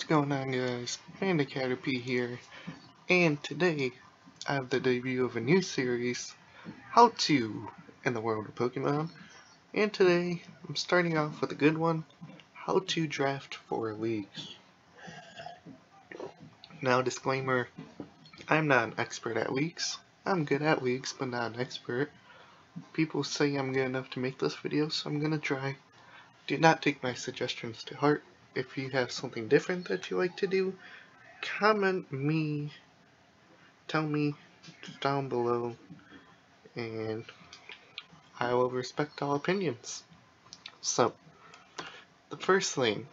going on, guys? Panda Caterpie here, and today I have the debut of a new series, How To in the World of Pokemon. And today I'm starting off with a good one, How to Draft for Leagues. Now, disclaimer, I'm not an expert at leagues. I'm good at leagues, but not an expert. People say I'm good enough to make this video, so I'm gonna try. Do not take my suggestions to heart. If you have something different that you like to do, tell me down below, and I will respect all opinions. So, the first thing,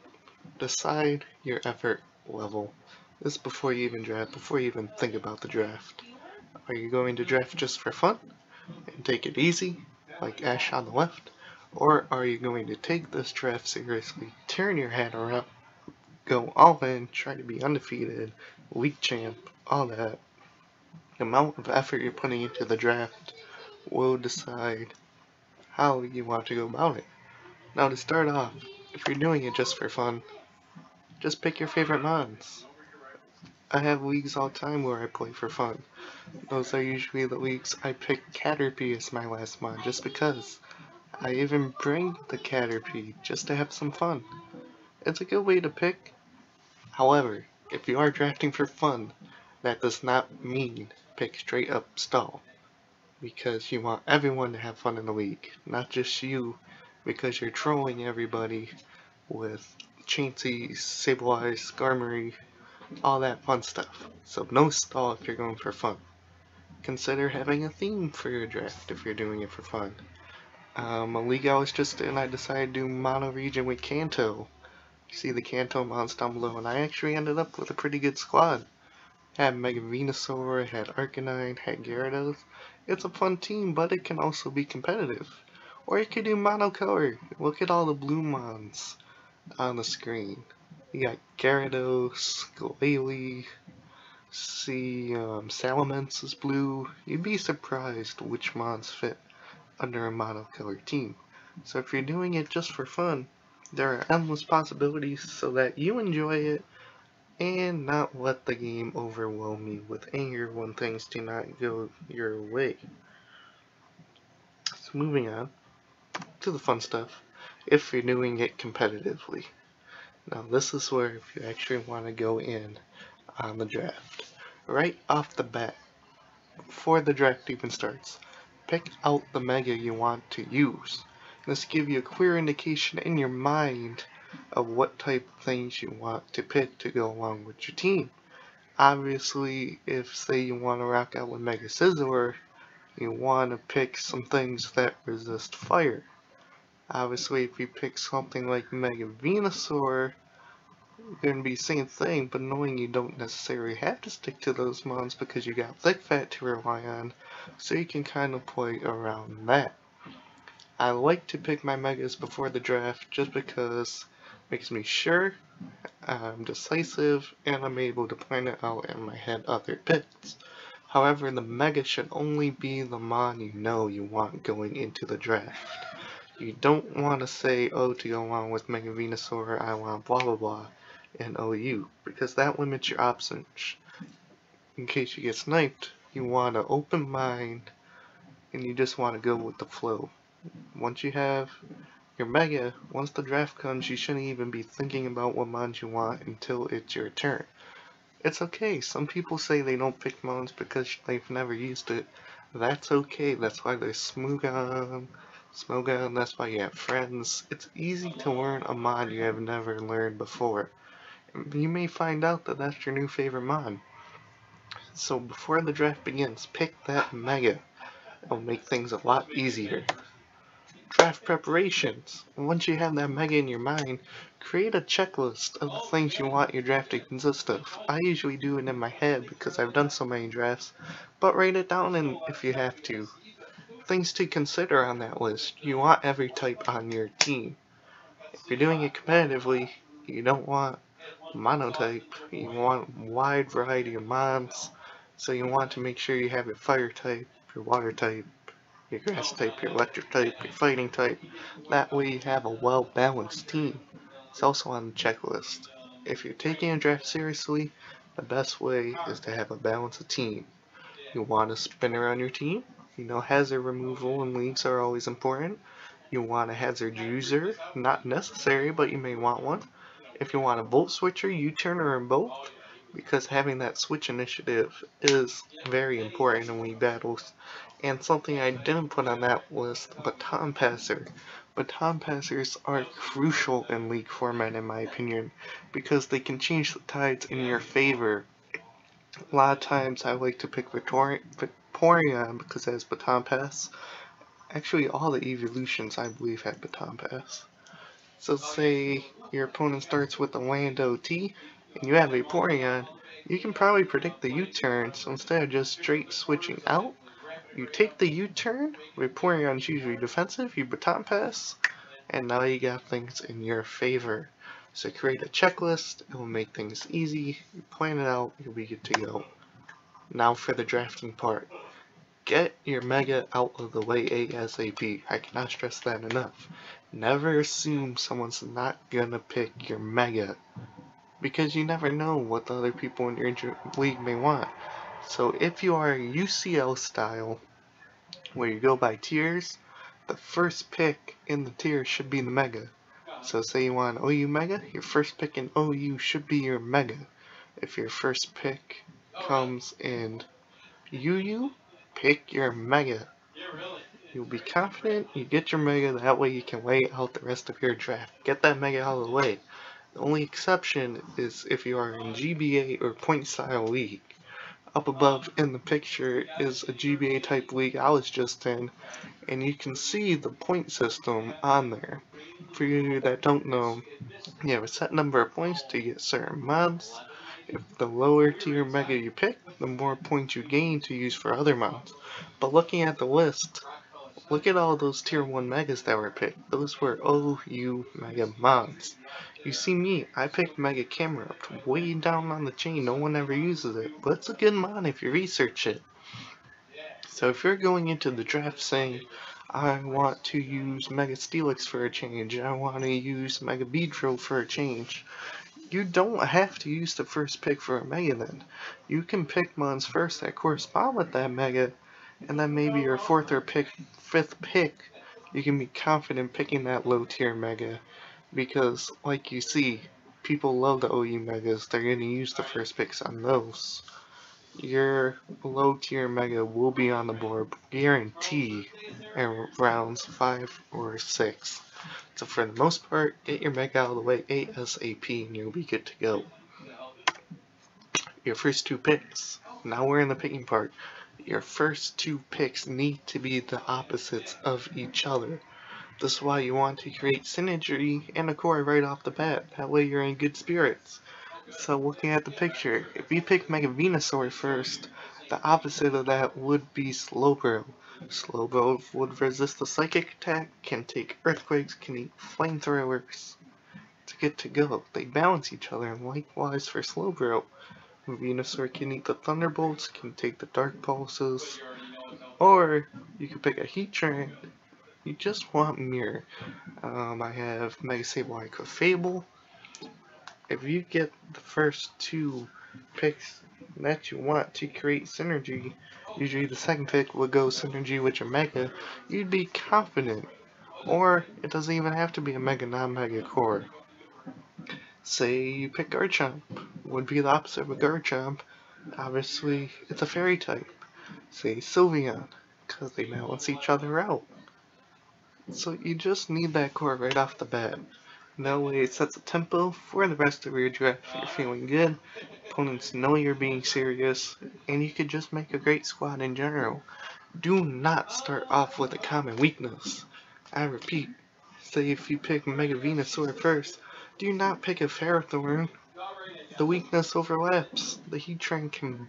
decide your effort level. This is before you even draft, before you even think about the draft. Are you going to draft just for fun and take it easy, like Ash on the left? Or are you going to take this draft seriously, turn your head around, go all in, try to be undefeated, league champ, all that? The amount of effort you're putting into the draft will decide how you want to go about it. Now, to start off, if you're doing it just for fun, just pick your favorite mons. I have leagues all the time where I play for fun. Those are usually the leagues I pick Caterpie as my last mon just because. I even bring the Caterpie just to have some fun. It's a good way to pick. However, if you are drafting for fun, that does not mean pick straight up stall. Because you want everyone to have fun in the league, not just you, because you're trolling everybody with Chansey, Sableye, Skarmory, all that fun stuff. So no stall if you're going for fun. Consider having a theme for your draft if you're doing it for fun. A league I was just in, I decided to do Mono Region with Kanto. You see the Kanto mods down below, and I actually ended up with a pretty good squad. Had Mega Venusaur, had Arcanine, had Gyarados. It's a fun team, but it can also be competitive. Or you could do monocolor. Look at all the blue mons on the screen. You got Gyarados, Glalie, Salamence is blue. You'd be surprised which mons fit under a monocolor team. So if you're doing it just for fun, there are endless possibilities so that you enjoy it and not let the game overwhelm you with anger when things do not go your way. So moving on to the fun stuff, if you're doing it competitively. Now this is where if you actually want to go in on the draft, right off the bat, before the draft even starts, pick out the mega you want to use. This gives you a clear indication in your mind of what type of things you want to pick to go along with your team. Obviously, if say you want to rock out with Mega Scizor, you want to pick some things that resist fire. Obviously, if you pick something like Mega Venusaur, you're going to be the same thing, but knowing you don't necessarily have to stick to those mons because you got Thick Fat to rely on, so you can kind of play around that. I like to pick my Megas before the draft just because it makes me sure, I'm decisive, and I'm able to plan it out in my head other picks. However, the Mega should only be the mon you know you want going into the draft. You don't want to say, oh, to go along with Mega Venusaur, I want blah blah blah and OU, because that limits your options. In case you get sniped, you want an open mind and you just want to go with the flow. Once you have your Mega, once the draft comes, you shouldn't even be thinking about what mons you want until it's your turn. It's okay, some people say they don't pick mons because they've never used it. That's okay, that's why there's Smogon, that's why you have friends. It's easy to learn a mon you have never learned before. You may find out that that's your new favorite mon. So before the draft begins, pick that Mega. It'll make things a lot easier. Draft preparations. Once you have that Mega in your mind, create a checklist of the things you want your draft to consist of. I usually do it in my head because I've done so many drafts, but write it down if you have to. Things to consider on that list. You want every type on your team. If you're doing it competitively, you don't want monotype. You want a wide variety of mons, so you want to make sure you have your fire type, your water type, your grass type, your electric type, your fighting type. That way you have a well-balanced team. It's also on the checklist. if you're taking a draft seriously, the best way is to have a balanced team. You want a spinner on your team. You know, hazard removal in leagues are always important. You want a hazard user, not necessary, but you may want one. If you want a volt switcher, U-turner, or both, because having that switch initiative is very important in league battles. And something I didn't put on that list, baton passer. Baton passers are crucial in league format in my opinion, because they can change the tides in your favor. A lot of times I like to pick Vaporeon because it has baton pass. Actually, all the evolutions I believe have baton pass. So say your opponent starts with a Lando T and you have Vaporeon, you can probably predict the U-turn, so instead of just straight switching out, you take the U-turn, Vaporeon's usually defensive, you baton pass, and now you got things in your favor. So create a checklist, it will make things easy, you plan it out, you'll be good to go. Now for the drafting part. Get your Mega out of the way ASAP. I cannot stress that enough. Never assume someone's not gonna pick your Mega, because you never know what the other people in your league may want. So if you are UCL style, where you go by tiers, the first pick in the tier should be the Mega. So say you want OU Mega, your first pick in OU should be your Mega. If your first pick comes in UU, pick your Mega. You'll be confident, you get your Mega, that way you can lay out the rest of your draft. Get that Mega out of the way. The only exception is if you are in GBA or point style league. Up above in the picture is a GBA type league I was just in, and you can see the point system on there. For you that don't know, you have a set number of points to get certain mods. If the lower tier Mega you pick, the more points you gain to use for other mods. But looking at the list, look at all those tier 1 Megas that were picked. Those were OU Mega mods. You see me, I picked Mega Camerupt way down on the chain, no one ever uses it, but it's a good mod if you research it. So if you're going into the draft saying, I want to use Mega Steelix for a change, I want to use Mega Beedrill for a change, you don't have to use the first pick for a Mega then. You can pick mons first that correspond with that Mega, and then maybe your fourth or fifth pick, you can be confident picking that low tier Mega, because like you see, people love the OU Megas, they're going to use the first picks on those. Your low tier Mega will be on the board, guarantee, in rounds 5 or 6. So for the most part, get your Mega out of the way ASAP and you'll be good to go. Your first 2 picks. Now we're in the picking part. Your first 2 picks need to be the opposites of each other. This is why you want to create synergy and a core right off the bat. That way you're in good spirits. So looking at the picture, if you pick Mega Venusaur first, the opposite of that would be Slowbro. Slowbro would resist the psychic attack, can take earthquakes, can eat flamethrowers. It's good to go. They balance each other, and likewise for Slowbro. Venusaur can eat the thunderbolts, can take the dark pulses, or you could pick a Heatran. You just want Mirror. I have Mega Sableye Clefable. If you get the first 2 picks that you want to create synergy, usually the second pick will go synergy with your Mega, you'd be confident. Or it doesn't even have to be a Mega, non-Mega core. Say you pick Garchomp, would be the opposite of a Garchomp. Obviously, it's a fairy type. Say Sylveon, because they balance each other out. So you just need that core right off the bat. That way it sets a tempo for the rest of your draft. You're feeling good, opponents know you're being serious, and you could just make a great squad in general. Do not start off with a common weakness. I repeat, say if you pick Mega Venusaur first, do not pick a Ferrothorn. The weakness overlaps. The Heatran can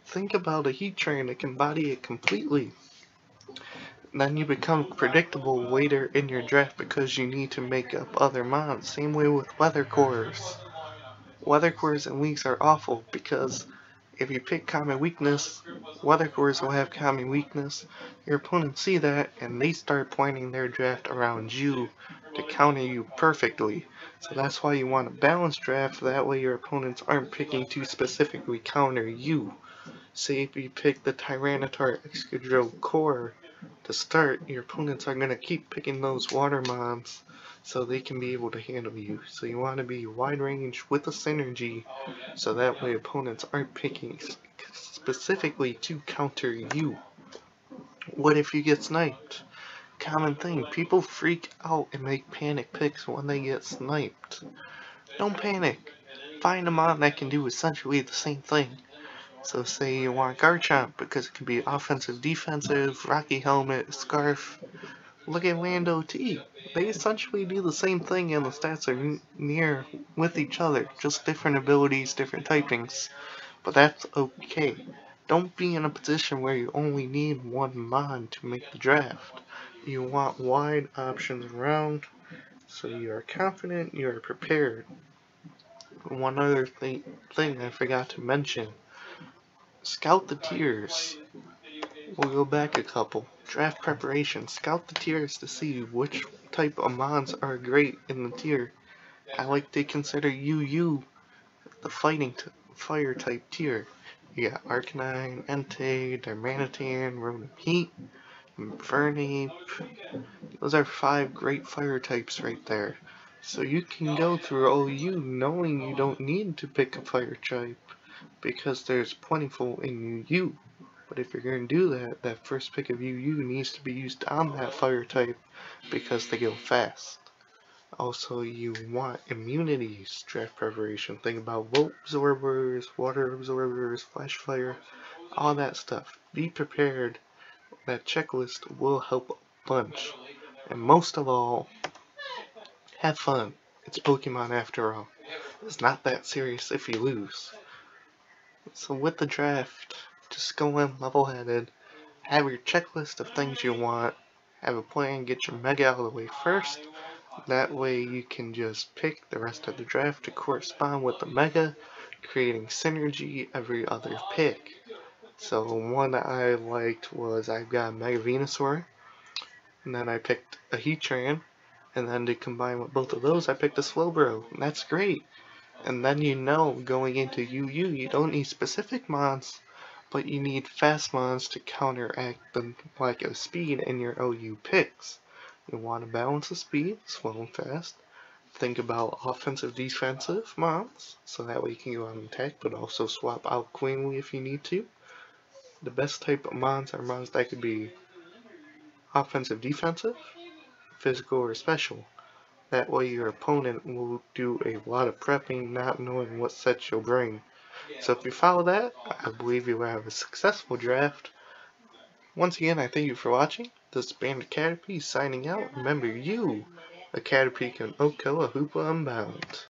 think about a Heatran that can body it completely. Then you become predictable later in your draft because you need to make up other mods. Same way with weather cores. Weather cores and leagues are awful because if you pick Common Weakness, Weather Cores will have Common Weakness. Your opponents see that, and they start planning their draft around you to counter you perfectly. So that's why you want a balanced draft, that way your opponents aren't picking to specifically counter you. Say if you pick the Tyranitar Excadrill Core to start, your opponents are going to keep picking those Water Mons so they can be able to handle you. So you want to be wide range with a synergy, so that way opponents aren't picking specifically to counter you. What if you get sniped? Common thing, people freak out and make panic picks when they get sniped. Don't panic. Find a mon that can do essentially the same thing. So say you want Garchomp because it can be offensive, defensive, Rocky Helmet, Scarf. Look at Lando T. They essentially do the same thing and the stats are near with each other, just different abilities, different typings. But that's okay. Don't be in a position where you only need one mon to make the draft. You want wide options around, so you are confident, you are prepared. One other thing I forgot to mention. Scout the tiers. We'll go back a couple. Draft preparation. Scout the tiers to see which type of mons are great in the tier. I like to consider UU the fire type tier. You got Arcanine, Entei, Darmanitan, Rotom Heat, Infernape. Those are 5 great fire types right there. So you can go through OU knowing you don't need to pick a fire type because there's plentiful in UU. But if you're going to do that, that first pick of UU needs to be used on that fire type because they go fast. Also, you want immunities draft preparation. Think about Volt Absorbers, Water Absorbers, Flash Fire, all that stuff. Be prepared. That checklist will help a bunch. And most of all, have fun. It's Pokemon after all. It's not that serious if you lose. So with the draft, just go in level-headed, have your checklist of things you want, have a plan, get your Mega out of the way first. That way you can just pick the rest of the draft to correspond with the Mega, creating synergy every other pick. So one that I liked was I've got Mega Venusaur, and then I picked a Heatran, and then to combine with both of those I picked a Slowbro, and that's great. And then you know going into UU you don't need specific mons, but you need fast mons to counteract the lack of speed in your OU picks. You want to balance the speed, slow and fast. Think about offensive, defensive mons, so that way you can go on attack, but also swap out cleanly if you need to. The best type of mons are mons that could be offensive, defensive, physical, or special. That way your opponent will do a lot of prepping, not knowing what sets you'll bring. So if you follow that, I believe you will have a successful draft. Once again, I thank you for watching. This is Bandit Caterpie signing out. Remember, you, a Caterpie, can Oko a Hoopa Unbound.